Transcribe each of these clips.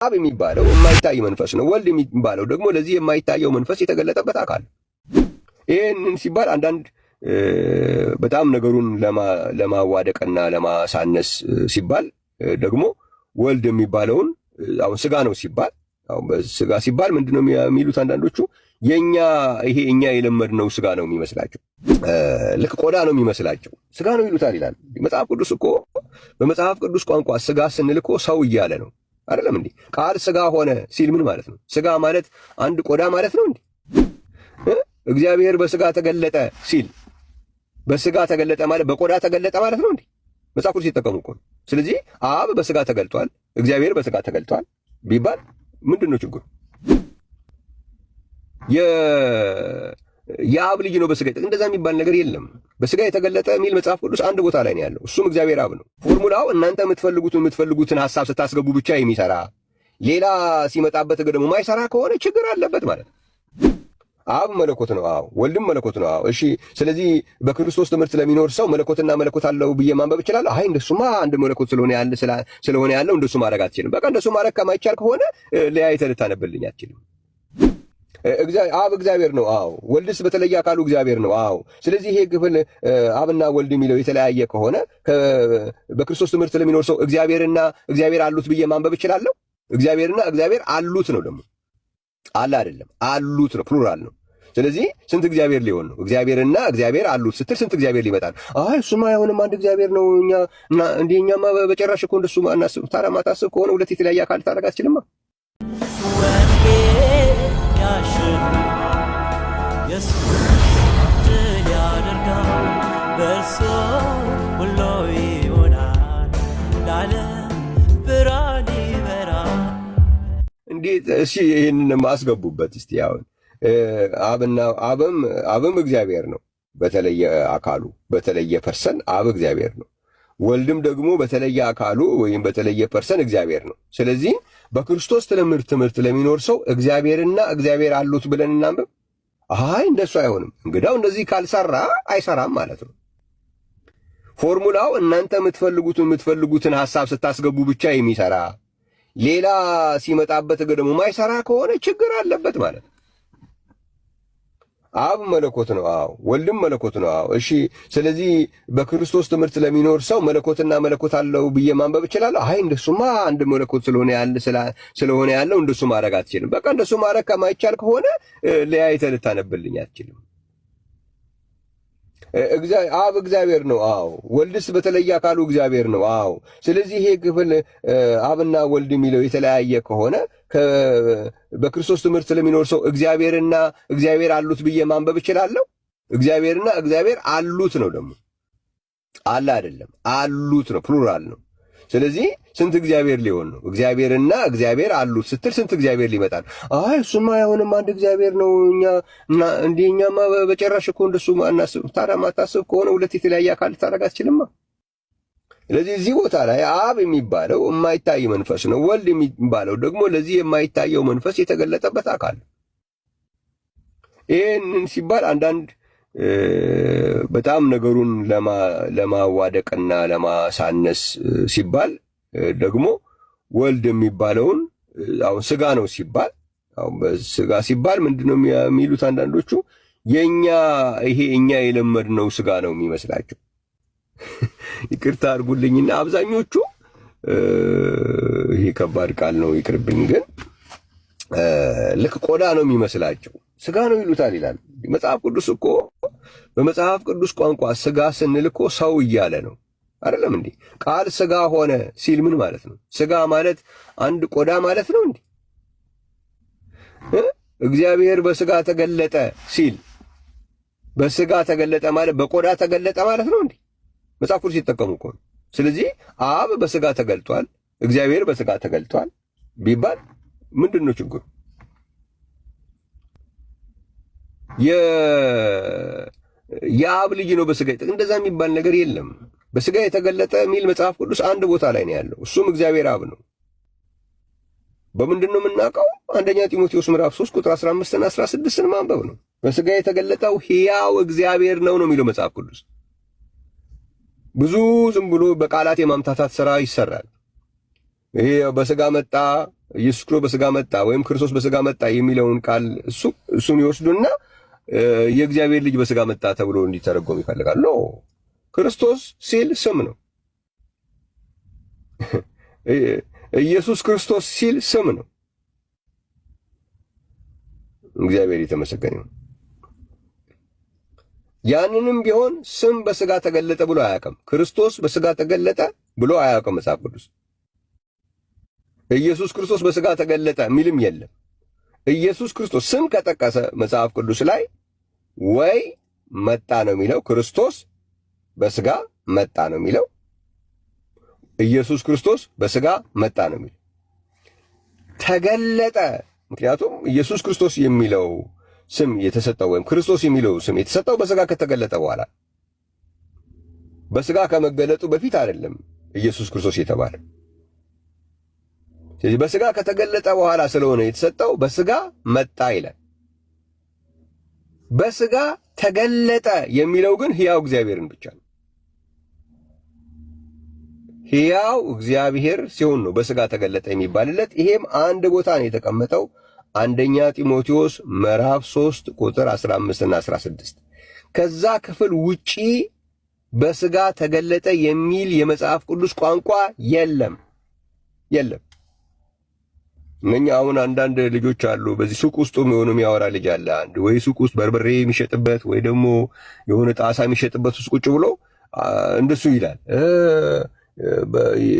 አብ የሚባለው የማይታይ መንፈስ ነው። ወልድ የሚባለው ደግሞ ለዚህ የማይታየው መንፈስ የተገለጠበት አካል። ይህንን ሲባል አንዳንድ በጣም ነገሩን ለማዋደቅና ለማሳነስ ሲባል ደግሞ ወልድ የሚባለውን አሁን ስጋ ነው ሲባል አሁን በስጋ ሲባል ምንድነው የሚሉት አንዳንዶቹ ይሄ እኛ የለመድነው ስጋ ነው የሚመስላቸው። ልክ ቆዳ ነው የሚመስላቸው ስጋ ነው ይሉታል ይላል መጽሐፍ ቅዱስ። እኮ በመጽሐፍ ቅዱስ ቋንቋ ስጋ ስንል እኮ ሰው እያለ ነው አይደለም እንዴ? ቃል ስጋ ሆነ ሲል ምን ማለት ነው? ስጋ ማለት አንድ ቆዳ ማለት ነው እንዴ? እግዚአብሔር በስጋ ተገለጠ ሲል በስጋ ተገለጠ ማለት በቆዳ ተገለጠ ማለት ነው እንዴ? መጽሐፍ ቅዱስ ሲጠቀሙ እኮ። ስለዚህ አብ በስጋ ተገልጧል፣ እግዚአብሔር በስጋ ተገልጧል ቢባል ምንድነው ችግሩ? የአብ ልጅ ነው በስጋ እንደዛ የሚባል ነገር የለም። በስጋ የተገለጠ የሚል መጽሐፍ ቅዱስ አንድ ቦታ ላይ ነው ያለው። እሱም እግዚአብሔር አብ ነው። ፎርሙላው እናንተ የምትፈልጉትን ሐሳብ ስታስገቡ ብቻ የሚሰራ ሌላ ሲመጣበት ደግሞ ማይሰራ ከሆነ ችግር አለበት ማለት ነው። አብ መለኮት ነው፣ አዎ። ወልድም መለኮት ነው፣ አዎ። እሺ፣ ስለዚህ በክርስቶስ ትምህርት ለሚኖር ሰው መለኮትና መለኮት አለው ብዬ ማንበብ እችላለሁ? አይ እንደሱማ አንድ መለኮት ስለሆነ ያለው እንደሱ ማድረግ አትችልም። በቃ እንደሱ ማድረግ ከማይቻል ከሆነ ለያይተህ ልታነብልኝ አትችልም። አብ እግዚአብሔር ነው፣ አዎ። ወልድስ በተለየ አካሉ እግዚአብሔር ነው፣ አዎ። ስለዚህ ይሄ ክፍል አብና ወልድ የሚለው የተለያየ ከሆነ በክርስቶስ ትምህርት ለሚኖር ሰው እግዚአብሔርና እግዚአብሔር አሉት ብዬ ማንበብ እችላለሁ? እግዚአብሔርና እግዚአብሔር አሉት ነው፣ ደግሞ አለ አይደለም፣ አሉት ነው፣ ፕሉራል ነው። ስለዚህ ስንት እግዚአብሔር ሊሆን ነው? እግዚአብሔርና እግዚአብሔር አሉት ስትል ስንት እግዚአብሔር ሊመጣል? አይ እሱማ አይሆንም፣ አንድ እግዚአብሔር ነው። እኛማ በጭራሽ እኮ እንደሱ አናስብ። ታዲያ ማታስብ ከሆነ ሁለት የተለያየ አካል ታደርግ አትችልማ። እንዴት? እሺ ይህንን አስገቡበት እስቲ። አሁን አብም እግዚአብሔር ነው በተለየ አካሉ፣ በተለየ ፐርሰን አብ እግዚአብሔር ነው። ወልድም ደግሞ በተለየ አካሉ ወይም በተለየ ፐርሰን እግዚአብሔር ነው። ስለዚህ በክርስቶስ ትምህርት ለሚኖር ሰው እግዚአብሔርና እግዚአብሔር አሉት ብለን እናንብብ? አይ እንደሱ አይሆንም። እንግዳው እንደዚህ ካልሰራ አይሰራም ማለት ነው። ፎርሙላው እናንተ የምትፈልጉትን ሐሳብ ስታስገቡ ብቻ የሚሰራ ሌላ ሲመጣበት ደግሞ ማይሰራ ከሆነ ችግር አለበት ማለት ነው። አብ መለኮት ነው፣ አዎ። ወልድም መለኮት ነው፣ አዎ። እሺ፣ ስለዚህ በክርስቶስ ትምህርት ለሚኖር ሰው መለኮትና መለኮት አለው ብዬ ማንበብ እችላለሁ? አይ እንደሱማ አንድ መለኮት ስለሆነ ያለው እንደሱ ማድረግ አትችልም። በቃ እንደሱ ማድረግ ከማይቻል ከሆነ ለያይተህ ልታነብልኝ አትችልም። አብ እግዚአብሔር ነው፣ አዎ። ወልድስ በተለየ አካሉ እግዚአብሔር ነው፣ አዎ። ስለዚህ ይሄ ክፍል አብና ወልድ የሚለው የተለያየ ከሆነ በክርስቶስ ትምህርት ለሚኖር ሰው እግዚአብሔርና እግዚአብሔር አሉት ብዬ ማንበብ እችላለሁ? እግዚአብሔርና እግዚአብሔር አሉት ነው፣ ደግሞ አለ አይደለም፣ አሉት ነው፣ ፕሉራል ነው። ስለዚህ ስንት እግዚአብሔር ሊሆን ነው? እግዚአብሔርና እግዚአብሔር አሉት ስትል ስንት እግዚአብሔር ሊመጣል? አይ እሱማ አይሆንም፣ አንድ እግዚአብሔር ነው። እኛማ በጭራሽ እኮ እንደሱ አናስብ። ታዲያ ማታስብ ከሆነ ሁለት የተለያየ አካል ታደርግ አትችልማ። ስለዚህ እዚህ ቦታ ላይ አብ የሚባለው የማይታይ መንፈስ ነው። ወልድ የሚባለው ደግሞ ለዚህ የማይታየው መንፈስ የተገለጠበት አካል። ይህንን ሲባል አንዳንድ በጣም ነገሩን ለማዋደቅና ለማሳነስ ሲባል ደግሞ ወልድ የሚባለውን አሁን ስጋ ነው ሲባል አሁን በስጋ ሲባል ምንድነው የሚሉት አንዳንዶቹ ይሄ እኛ የለመድነው ስጋ ነው የሚመስላቸው። ይቅርታ አድርጉልኝና አብዛኞቹ ይሄ ከባድ ቃል ነው ይቅርብኝ፣ ግን ልክ ቆዳ ነው የሚመስላቸው ስጋ ነው ይሉታል ይላል መጽሐፍ ቅዱስ። እኮ በመጽሐፍ ቅዱስ ቋንቋ ስጋ ስንል እኮ ሰው እያለ ነው አይደለም እንዴ? ቃል ስጋ ሆነ ሲል ምን ማለት ነው? ስጋ ማለት አንድ ቆዳ ማለት ነው እንዴ? እግዚአብሔር በስጋ ተገለጠ ሲል በስጋ ተገለጠ ማለት በቆዳ ተገለጠ ማለት ነው እንዴ? መጽሐፍ ቅዱስ ሲጠቀሙ እኮ ነው። ስለዚህ አብ በስጋ ተገልጧል፣ እግዚአብሔር በስጋ ተገልጧል ቢባል ምንድነው ችግሩ? የአብ ልጅ ነው በስጋ እንደዛ የሚባል ነገር የለም። በስጋ የተገለጠ የሚል መጽሐፍ ቅዱስ አንድ ቦታ ላይ ነው ያለው። እሱም እግዚአብሔር አብ ነው። በምንድን ነው የምናውቀው? አንደኛ ጢሞቴዎስ ምዕራፍ 3 ቁጥር 15 እና 16 ማንበብ ነው። በስጋ የተገለጠው ሕያው እግዚአብሔር ነው የሚለው መጽሐፍ ቅዱስ። ብዙ ዝም ብሎ በቃላት የማምታታት ስራ ይሰራል። ይሄ በስጋ መጣ ኢየሱስ ክርስቶስ በስጋ መጣ ወይም ክርስቶስ በስጋ መጣ የሚለውን ቃል እሱን ይወስዱና የእግዚአብሔር ልጅ በስጋ መጣ ተብሎ እንዲተረጎም ይፈልጋሉ። ክርስቶስ ሲል ስም ነው። ኢየሱስ ክርስቶስ ሲል ስም ነው። እግዚአብሔር የተመሰገነ ይሁን። ያንንም ቢሆን ስም በስጋ ተገለጠ ብሎ አያውቅም። ክርስቶስ በስጋ ተገለጠ ብሎ አያውቅም መጽሐፍ ቅዱስ። ኢየሱስ ክርስቶስ በስጋ ተገለጠ የሚልም የለም። ኢየሱስ ክርስቶስ ስም ከጠቀሰ መጽሐፍ ቅዱስ ላይ ወይ መጣ ነው የሚለው፣ ክርስቶስ በስጋ መጣ ነው የሚለው፣ ኢየሱስ ክርስቶስ በስጋ መጣ ነው የሚለው። ተገለጠ፣ ምክንያቱም ኢየሱስ ክርስቶስ የሚለው ስም የተሰጠው ወይም ክርስቶስ የሚለው ስም የተሰጠው በስጋ ከተገለጠ በኋላ፣ በስጋ ከመገለጡ በፊት አይደለም ኢየሱስ ክርስቶስ የተባለ። ስለዚህ በስጋ ከተገለጠ በኋላ ስለሆነ የተሰጠው በስጋ መጣ ይላል። በስጋ ተገለጠ የሚለው ግን ሕያው እግዚአብሔርን ብቻ ነው። ሕያው እግዚአብሔር ሲሆን ነው በስጋ ተገለጠ የሚባልለት። ይሄም አንድ ቦታ ነው የተቀመጠው፣ አንደኛ ጢሞቴዎስ ምዕራፍ 3 ቁጥር 15 እና 16። ከዛ ክፍል ውጪ በስጋ ተገለጠ የሚል የመጽሐፍ ቅዱስ ቋንቋ የለም። እነኛ አሁን አንዳንድ ልጆች አሉ፣ በዚህ ሱቅ ውስጥ የሚያወራ ልጅ አለ። አንድ ወይ ሱቅ ውስጥ በርበሬ የሚሸጥበት ወይ ደግሞ የሆነ ጣሳ የሚሸጥበት ውስጥ ቁጭ ብሎ እንደሱ ይላል።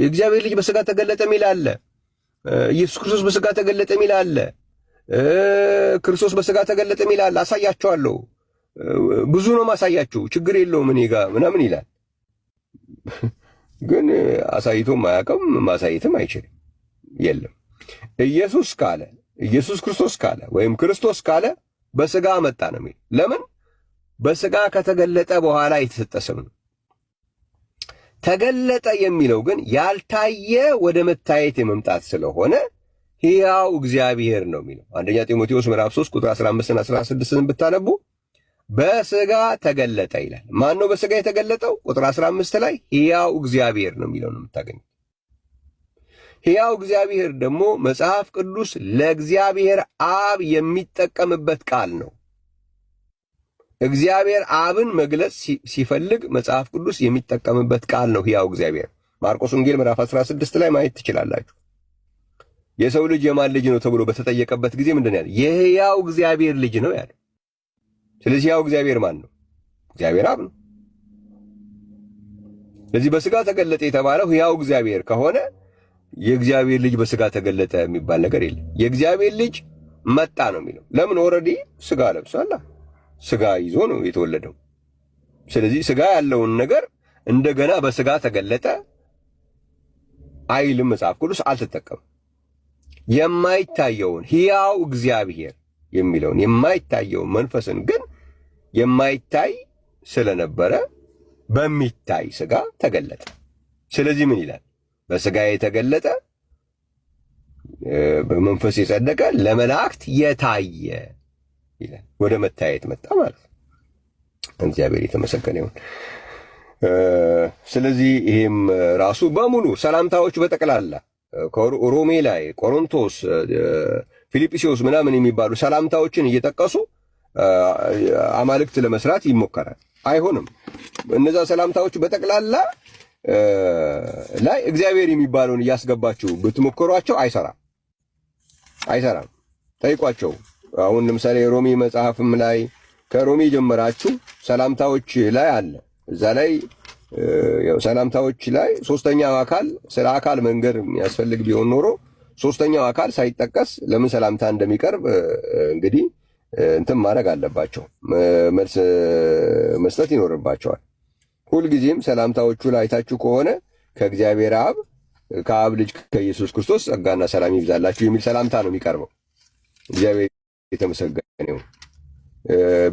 እግዚአብሔር ልጅ በስጋ ተገለጠ የሚል አለ። ኢየሱስ ክርስቶስ በስጋ ተገለጠ የሚል አለ። ክርስቶስ በስጋ ተገለጠ የሚል አለ። አሳያቸዋለሁ፣ ብዙ ነው ማሳያቸው፣ ችግር የለውም እኔ ጋር ምናምን ይላል። ግን አሳይቶም አያውቅም፣ ማሳየትም አይችልም። የለም ኢየሱስ ካለ ኢየሱስ ክርስቶስ ካለ ወይም ክርስቶስ ካለ በስጋ መጣ ነው የሚል። ለምን? በስጋ ከተገለጠ በኋላ የተሰጠ ስም ነው። ተገለጠ የሚለው ግን ያልታየ ወደ መታየት የመምጣት ስለሆነ ሕያው እግዚአብሔር ነው የሚለው። አንደኛ ጢሞቴዎስ ምዕራፍ 3 ቁጥር 15 እና 16ን ብታነቡ በስጋ ተገለጠ ይላል። ማን ነው በስጋ የተገለጠው? ቁጥር 15 ላይ ሕያው እግዚአብሔር ነው የሚለው ነው የምታገኙት። ሕያው እግዚአብሔር ደግሞ መጽሐፍ ቅዱስ ለእግዚአብሔር አብ የሚጠቀምበት ቃል ነው። እግዚአብሔር አብን መግለጽ ሲፈልግ መጽሐፍ ቅዱስ የሚጠቀምበት ቃል ነው ሕያው እግዚአብሔር። ማርቆስ ወንጌል ምዕራፍ 16 ላይ ማየት ትችላላችሁ። የሰው ልጅ የማን ልጅ ነው ተብሎ በተጠየቀበት ጊዜ ምንድን ያለ? የሕያው እግዚአብሔር ልጅ ነው ያለ። ስለዚህ ሕያው እግዚአብሔር ማን ነው? እግዚአብሔር አብ ነው። ስለዚህ በስጋ ተገለጠ የተባለው ሕያው እግዚአብሔር ከሆነ የእግዚአብሔር ልጅ በስጋ ተገለጠ የሚባል ነገር የለም። የእግዚአብሔር ልጅ መጣ ነው የሚለው። ለምን? ኦልሬዲ ስጋ ለብሷል። ስጋ ይዞ ነው የተወለደው። ስለዚህ ስጋ ያለውን ነገር እንደገና በስጋ ተገለጠ አይልም መጽሐፍ ቅዱስ፣ አልተጠቀምም። የማይታየውን ሕያው እግዚአብሔር የሚለውን የማይታየውን መንፈስን ግን የማይታይ ስለነበረ በሚታይ ስጋ ተገለጠ። ስለዚህ ምን ይላል? በስጋ የተገለጠ በመንፈስ የጸደቀ ለመላእክት የታየ ይላል። ወደ መታየት መጣ ማለት ነው። እግዚአብሔር የተመሰገነ ይሁን። ስለዚህ ይሄም ራሱ በሙሉ ሰላምታዎች በጠቅላላ ሮሜ ላይ፣ ቆሮንቶስ፣ ፊልጵስዩስ ምናምን የሚባሉ ሰላምታዎችን እየጠቀሱ አማልክት ለመስራት ይሞከራል። አይሆንም። እነዛ ሰላምታዎች በጠቅላላ ላይ እግዚአብሔር የሚባለውን እያስገባችሁ ብትሞክሯቸው አይሰራም። ጠይቋቸው። አሁን ለምሳሌ ሮሜ መጽሐፍም ላይ ከሮሜ ጀመራችሁ ሰላምታዎች ላይ አለ። እዛ ላይ ሰላምታዎች ላይ ሶስተኛው አካል ስለ አካል መንገር የሚያስፈልግ ቢሆን ኖሮ ሶስተኛው አካል ሳይጠቀስ ለምን ሰላምታ እንደሚቀርብ እንግዲህ እንትን ማድረግ አለባቸው፣ መልስ መስጠት ይኖርባቸዋል። ሁልጊዜም ሰላምታዎቹ ላይ አይታችሁ ከሆነ ከእግዚአብሔር አብ ከአብ ልጅ ከኢየሱስ ክርስቶስ ጸጋና ሰላም ይብዛላችሁ የሚል ሰላምታ ነው የሚቀርበው። እግዚአብሔር የተመሰገነ ይሁን።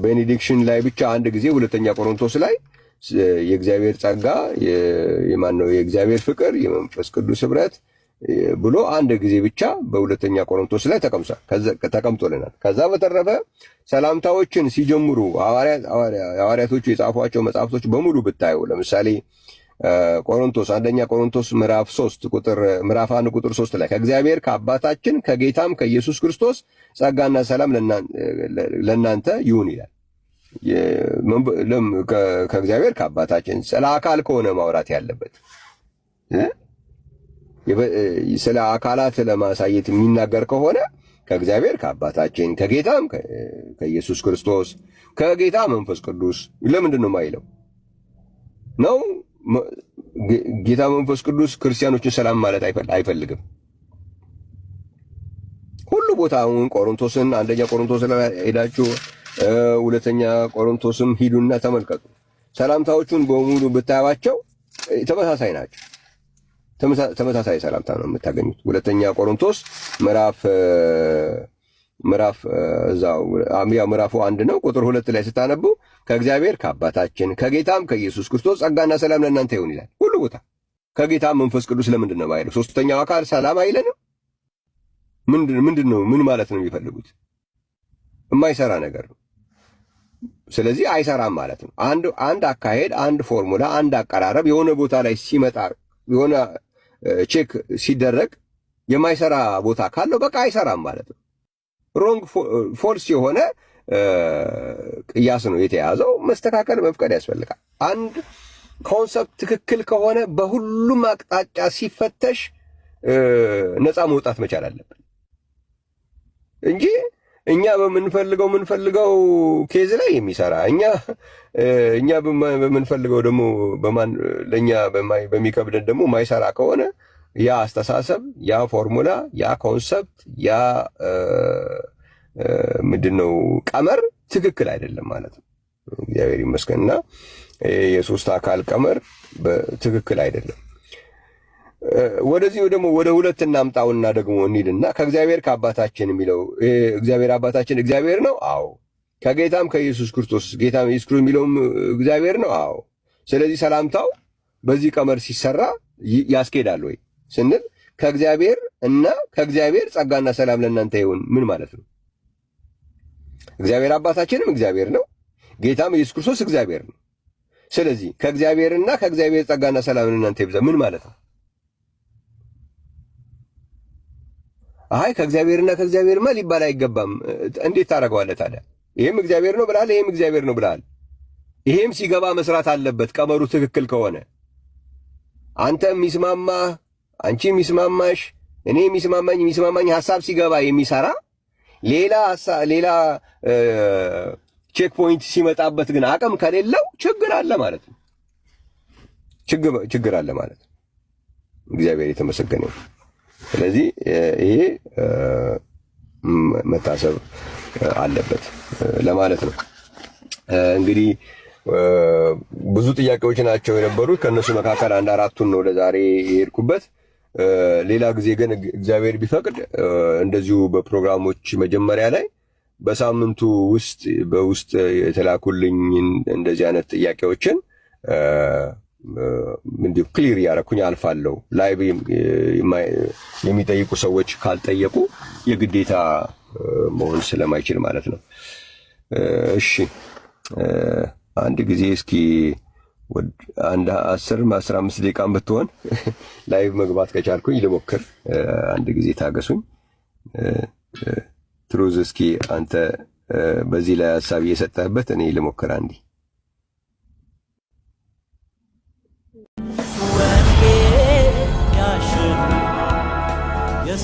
ቤኔዲክሽን ላይ ብቻ አንድ ጊዜ ሁለተኛ ቆሮንቶስ ላይ የእግዚአብሔር ጸጋ የማነው የእግዚአብሔር ፍቅር የመንፈስ ቅዱስ ኅብረት ብሎ አንድ ጊዜ ብቻ በሁለተኛ ቆሮንቶስ ላይ ተቀምጦልናል። ከዛ በተረፈ ሰላምታዎችን ሲጀምሩ ሐዋርያቶቹ የጻፏቸው መጽሐፍቶች በሙሉ ብታዩ ለምሳሌ ቆሮንቶስ አንደኛ ቆሮንቶስ ምዕራፍ 1 ቁጥር 3 ላይ ከእግዚአብሔር ከአባታችን ከጌታም ከኢየሱስ ክርስቶስ ጸጋና ሰላም ለእናንተ ይሁን ይላል። ከእግዚአብሔር ከአባታችን ስለ አካል ከሆነ ማውራት ያለበት ስለ አካላት ለማሳየት የሚናገር ከሆነ ከእግዚአብሔር ከአባታችን ከጌታም ከኢየሱስ ክርስቶስ ከጌታ መንፈስ ቅዱስ ለምንድን ነው የማይለው? ነው ጌታ መንፈስ ቅዱስ ክርስቲያኖችን ሰላም ማለት አይፈልግም። ሁሉ ቦታ አሁን ቆሮንቶስን አንደኛ ቆሮንቶስ ላይ ሄዳችሁ ሁለተኛ ቆሮንቶስም ሂዱና ተመልከቱ። ሰላምታዎቹን በሙሉ ብታዩዋቸው ተመሳሳይ ናቸው። ተመሳሳይ ሰላምታ ነው የምታገኙት። ሁለተኛ ቆሮንቶስ ምዕራፍ እዛው ምዕራፉ 1 ነው ቁጥር 2 ላይ ስታነቡ ከእግዚአብሔር ከአባታችን ከጌታም ከኢየሱስ ክርስቶስ ጸጋና ሰላም ለእናንተ ይሁን ይላል። ሁሉ ቦታ ከጌታ መንፈስ ቅዱስ ለምንድን ነው የማይለው? ሶስተኛው አካል ሰላም አይለንም? ምንድን ነው? ምን ማለት ነው የሚፈልጉት? የማይሰራ ነገር ነው። ስለዚህ አይሰራም ማለት ነው። አንድ አካሄድ፣ አንድ ፎርሙላ፣ አንድ አቀራረብ የሆነ ቦታ ላይ ሲመጣ የሆነ ቼክ ሲደረግ የማይሰራ ቦታ ካለው በቃ አይሰራም ማለት ነው። ሮንግ ፎልስ የሆነ ቅያስ ነው የተያዘው። መስተካከል መፍቀድ ያስፈልጋል። አንድ ኮንሰፕት ትክክል ከሆነ በሁሉም አቅጣጫ ሲፈተሽ ነፃ መውጣት መቻል አለብን እንጂ እኛ በምንፈልገው ኬዝ ላይ የሚሰራ እኛ በምንፈልገው ደግሞ ለኛ በሚከብደን ደግሞ ማይሰራ ከሆነ ያ አስተሳሰብ፣ ያ ፎርሙላ፣ ያ ኮንሰፕት፣ ያ ምንድነው ቀመር ትክክል አይደለም ማለት ነው። እግዚአብሔር ይመስገንና የሶስት አካል ቀመር ትክክል አይደለም። ወደዚህ ደግሞ ወደ ሁለት እናምጣውና ደግሞ እንሂድና ከእግዚአብሔር ከአባታችን የሚለው እግዚአብሔር አባታችን እግዚአብሔር ነው። አዎ። ከጌታም ከኢየሱስ ክርስቶስ ጌታም ኢየሱስ ክርስቶስ የሚለውም እግዚአብሔር ነው። አዎ። ስለዚህ ሰላምታው በዚህ ቀመር ሲሰራ ያስኬዳል ወይ ስንል ከእግዚአብሔር እና ከእግዚአብሔር ጸጋና ሰላም ለእናንተ ይሁን ምን ማለት ነው? እግዚአብሔር አባታችንም እግዚአብሔር ነው፣ ጌታም ኢየሱስ ክርስቶስ እግዚአብሔር ነው። ስለዚህ ከእግዚአብሔርና ከእግዚአብሔር ጸጋና ሰላም ለእናንተ ይብዛ ምን ማለት ነው? አይ ከእግዚአብሔርና ከእግዚአብሔርማ ሊባል አይገባም። እንዴት ታደርገዋለህ ታዲያ? ይሄም እግዚአብሔር ነው ብለሃል፣ ይሄም እግዚአብሔር ነው ብለሃል። ይሄም ሲገባ መስራት አለበት ቀመሩ ትክክል ከሆነ። አንተ የሚስማማህ፣ አንቺ የሚስማማሽ፣ እኔ የሚስማማኝ ሐሳብ ሲገባ የሚሰራ ሌላ ቼክ ፖይንት ሲመጣበት ግን አቅም ከሌለው ችግር አለ ማለት ነው። ችግር አለ ማለት ነው። እግዚአብሔር የተመሰገነ ነው። ስለዚህ ይሄ መታሰብ አለበት ለማለት ነው። እንግዲህ ብዙ ጥያቄዎች ናቸው የነበሩት። ከነሱ መካከል አንድ አራቱን ነው ለዛሬ የሄድኩበት። ሌላ ጊዜ ግን እግዚአብሔር ቢፈቅድ እንደዚሁ በፕሮግራሞች መጀመሪያ ላይ በሳምንቱ በውስጥ የተላኩልኝ እንደዚህ አይነት ጥያቄዎችን እንዲሁ ክሊር ያረኩኝ አልፋለሁ። ላይቭ የሚጠይቁ ሰዎች ካልጠየቁ የግዴታ መሆን ስለማይችል ማለት ነው። እሺ አንድ ጊዜ እስኪ አንድ 10-15 ደቂቃም ብትሆን ላይቭ መግባት ከቻልኩኝ ልሞክር። አንድ ጊዜ ታገሱኝ። ትሩዝ እስኪ አንተ በዚህ ላይ ሐሳብ እየሰጠህበት እኔ ልሞክር አንዴ። Yes,